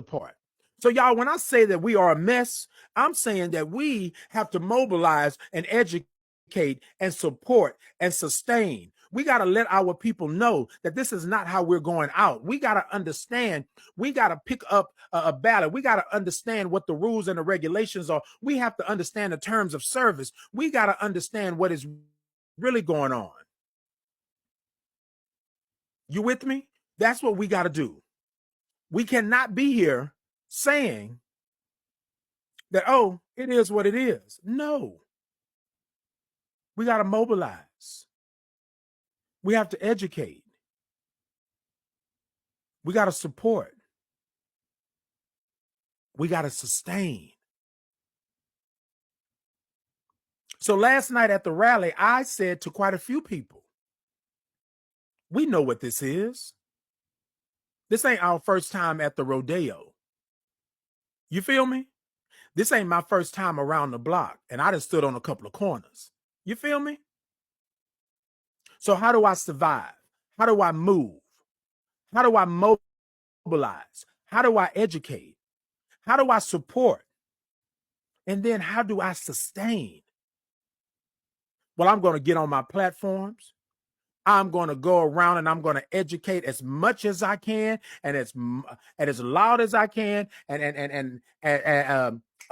part. So y'all, when I say that we are a mess, I'm saying that we have to mobilize and educate and support and sustain. We got to let our people know that this is not how we're going out. We got to understand. We got to pick up a ballot. We got to understand what the rules and the regulations are. We have to understand the terms of service. We got to understand what is really going on. You with me? That's what we got to do. We cannot be here saying that, oh, it is what it is. No. We got to mobilize. We have to educate. We got to support. We got to sustain. So last night at the rally, I said to quite a few people, we know what this is. This ain't our first time at the rodeo. You feel me? This ain't my first time around the block, and I just stood on a couple of corners. You feel me? So how do I survive? How do I move? How do I mobilize? How do I educate? How do I support? And then how do I sustain? Well, I'm going to get on my platforms. I'm going to go around and I'm going to educate as much as I can and as loud as I can and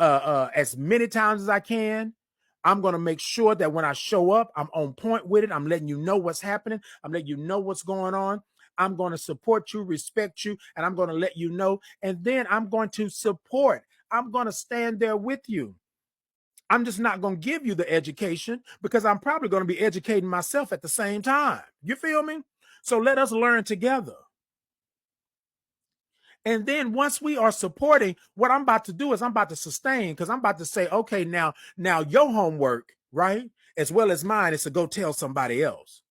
as many times as I can. I'm going to make sure that when I show up, I'm on point with it. I'm letting you know what's happening. I'm letting you know what's going on. I'm going to support you, respect you, and I'm going to let you know. And then I'm going to support. I'm going to stand there with you. I'm just not going to give you the education because I'm probably going to be educating myself at the same time. You feel me? So let us learn together. And then once we are supporting, what I'm about to do is I'm about to sustain, because I'm about to say, okay, now your homework, right, as well as mine, is to go tell somebody else.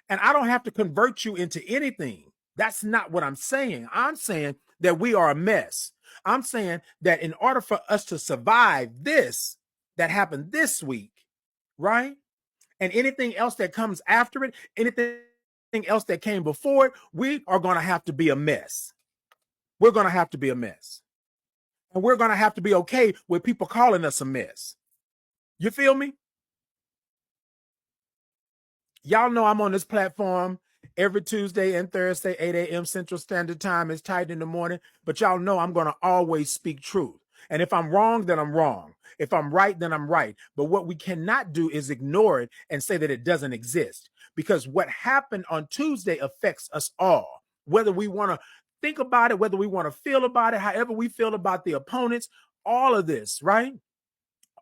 And I don't have to convert you into anything. That's not what I'm saying. I'm saying that we are a mess. I'm saying that in order for us to survive this that happened this week, right? And anything else that comes after it, anything else that came before it, we are going to have to be a mess. We're going to have to be a mess. And we're going to have to be okay with people calling us a mess. You feel me? Y'all know I'm on this platform every Tuesday and Thursday, 8 a.m. Central Standard Time. It's tight in the morning, but y'all know I'm going to always speak truth. And if I'm wrong, then I'm wrong. If I'm right, then I'm right. But what we cannot do is ignore it and say that it doesn't exist, because what happened on Tuesday affects us all, whether we want to think about it, whether we want to feel about it, however we feel about the opponents, all of this, right?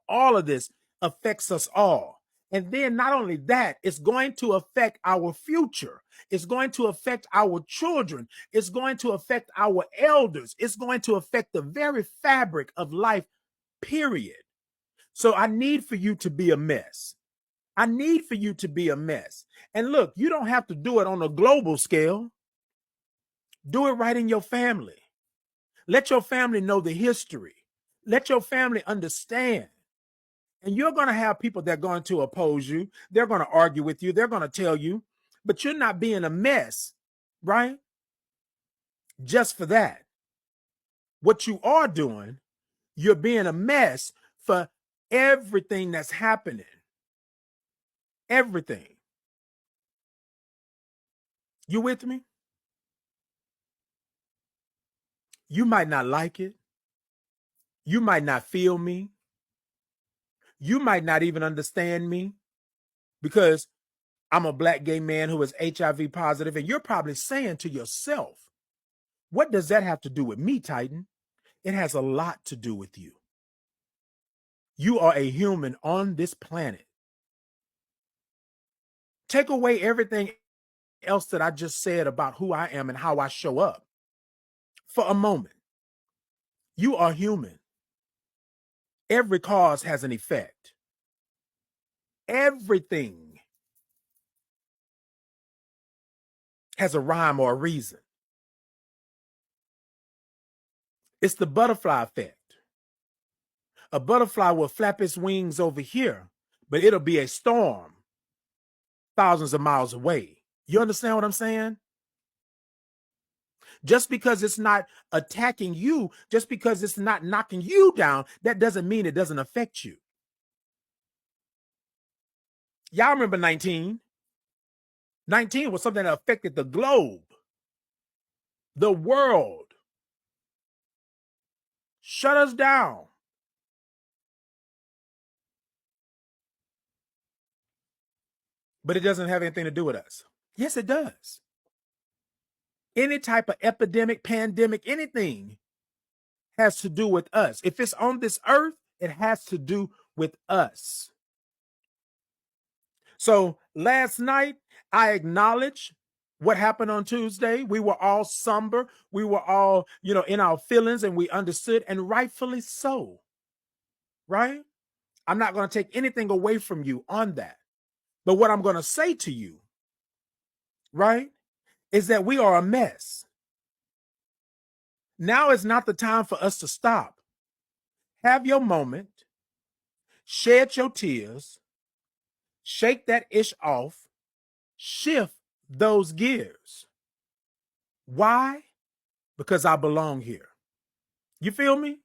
All of this affects us all. And then not only that, it's going to affect our future. It's going to affect our children. It's going to affect our elders. It's going to affect the very fabric of life, period. So I need for you to be a mess. I need for you to be a mess. And look, you don't have to do it on a global scale. Do it right in your family. Let your family know the history. Let your family understand. And you're going to have people that are going to oppose you. They're going to argue with you. They're going to tell you, but you're not being a mess, right? Just for that. What you are doing, you're being a mess for everything that's happening. Everything. You with me? You might not like it. You might not feel me. You might not even understand me, because I'm a Black gay man who is HIV positive, and you're probably saying to yourself, what does that have to do with me, Titan? It has a lot to do with you. You are a human on this planet. Take away everything else that I just said about who I am and how I show up for a moment. You are human. Every cause has an effect. Everything has a rhyme or a reason. It's the butterfly effect. A butterfly will flap its wings over here, but it'll be a storm thousands of miles away. You understand what I'm saying? Just because it's not attacking you, just because it's not knocking you down, that doesn't mean it doesn't affect you. Y'all remember 19? 19 was something that affected the globe, the world, shut us down. But it doesn't have anything to do with us. Yes, it does. Any type of epidemic, pandemic, anything has to do with us. If it's on this earth, it has to do with us. So last night, I acknowledged what happened on Tuesday. We were all somber. We were all, in our feelings, and we understood, and rightfully so. Right? I'm not going to take anything away from you on that. But what I'm going to say to you, right, is that we are a mess. Now is not the time for us to stop. Have your moment, shed your tears, shake that ish off, shift those gears. Why? Because I belong here. You feel me?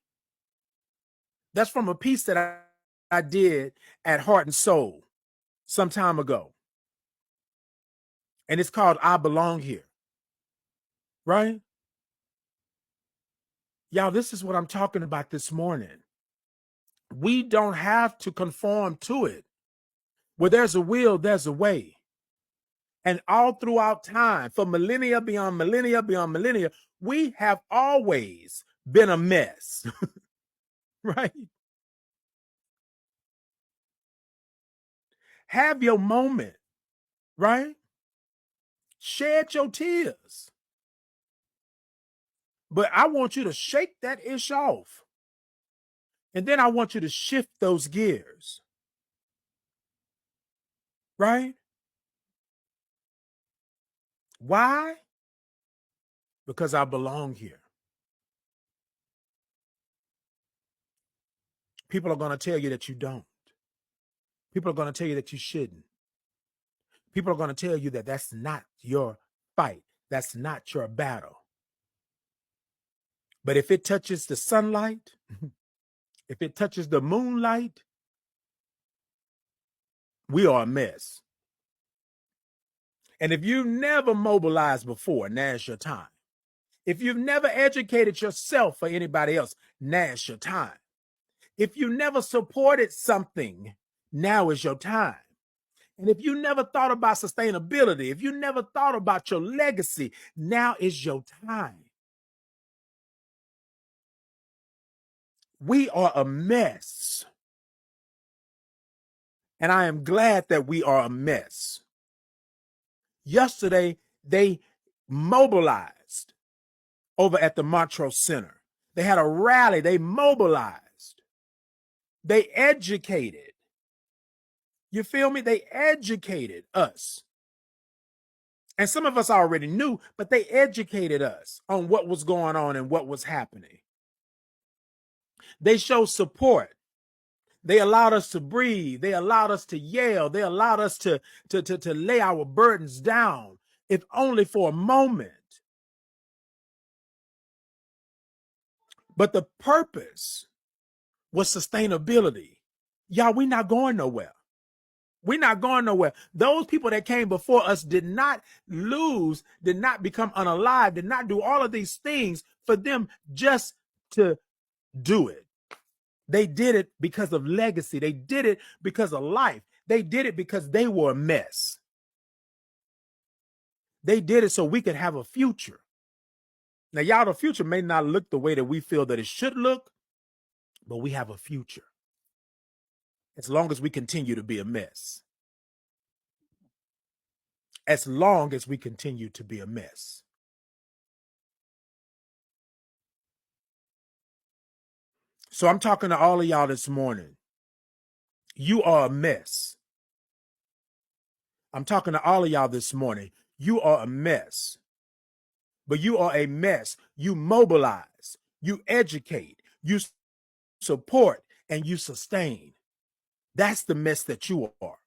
That's from a piece that I did at Heart and Soul some time ago. And it's called I Belong Here. Right? Y'all, this is what I'm talking about this morning. We don't have to conform to it. Where there's a will, there's a way. And all throughout time, for millennia beyond millennia beyond millennia, we have always been a mess. Right? Have your moment, right? Shed your tears. But I want you to shake that ish off. And then I want you to shift those gears. Right? Why? Because I belong here. People are going to tell you that you don't. People are going to tell you that you shouldn't. People are going to tell you that that's not your fight. That's not your battle. But if it touches the sunlight, if it touches the moonlight, we are a mess. And if you've never mobilized before, now's your time. If you've never educated yourself for anybody else, now's your time. If you never supported something, now is your time. And if you never thought about sustainability, if you never thought about your legacy, now is your time. We are a mess. And I am glad that we are a mess. Yesterday, they mobilized over at the Montrose Center. They had a rally. They mobilized. They educated. You feel me? They educated us. And some of us already knew, but they educated us on what was going on and what was happening. They showed support. They allowed us to breathe. They allowed us to yell. They allowed us to lay our burdens down, if only for a moment. But the purpose was sustainability. Y'all, we're not going nowhere. We're not going nowhere. Those people that came before us did not lose, did not become unalive, did not do all of these things for them just to do it. They did it because of legacy. They did it because of life. They did it because they were a mess. They did it so we could have a future. Now, y'all, the future may not look the way that we feel that it should look, but we have a future. As long as we continue to be a mess. As long as we continue to be a mess. So I'm talking to all of y'all this morning. You are a mess. I'm talking to all of y'all this morning. You are a mess. But you are a mess. You mobilize, you educate, you support, and you sustain. That's the mess that you are.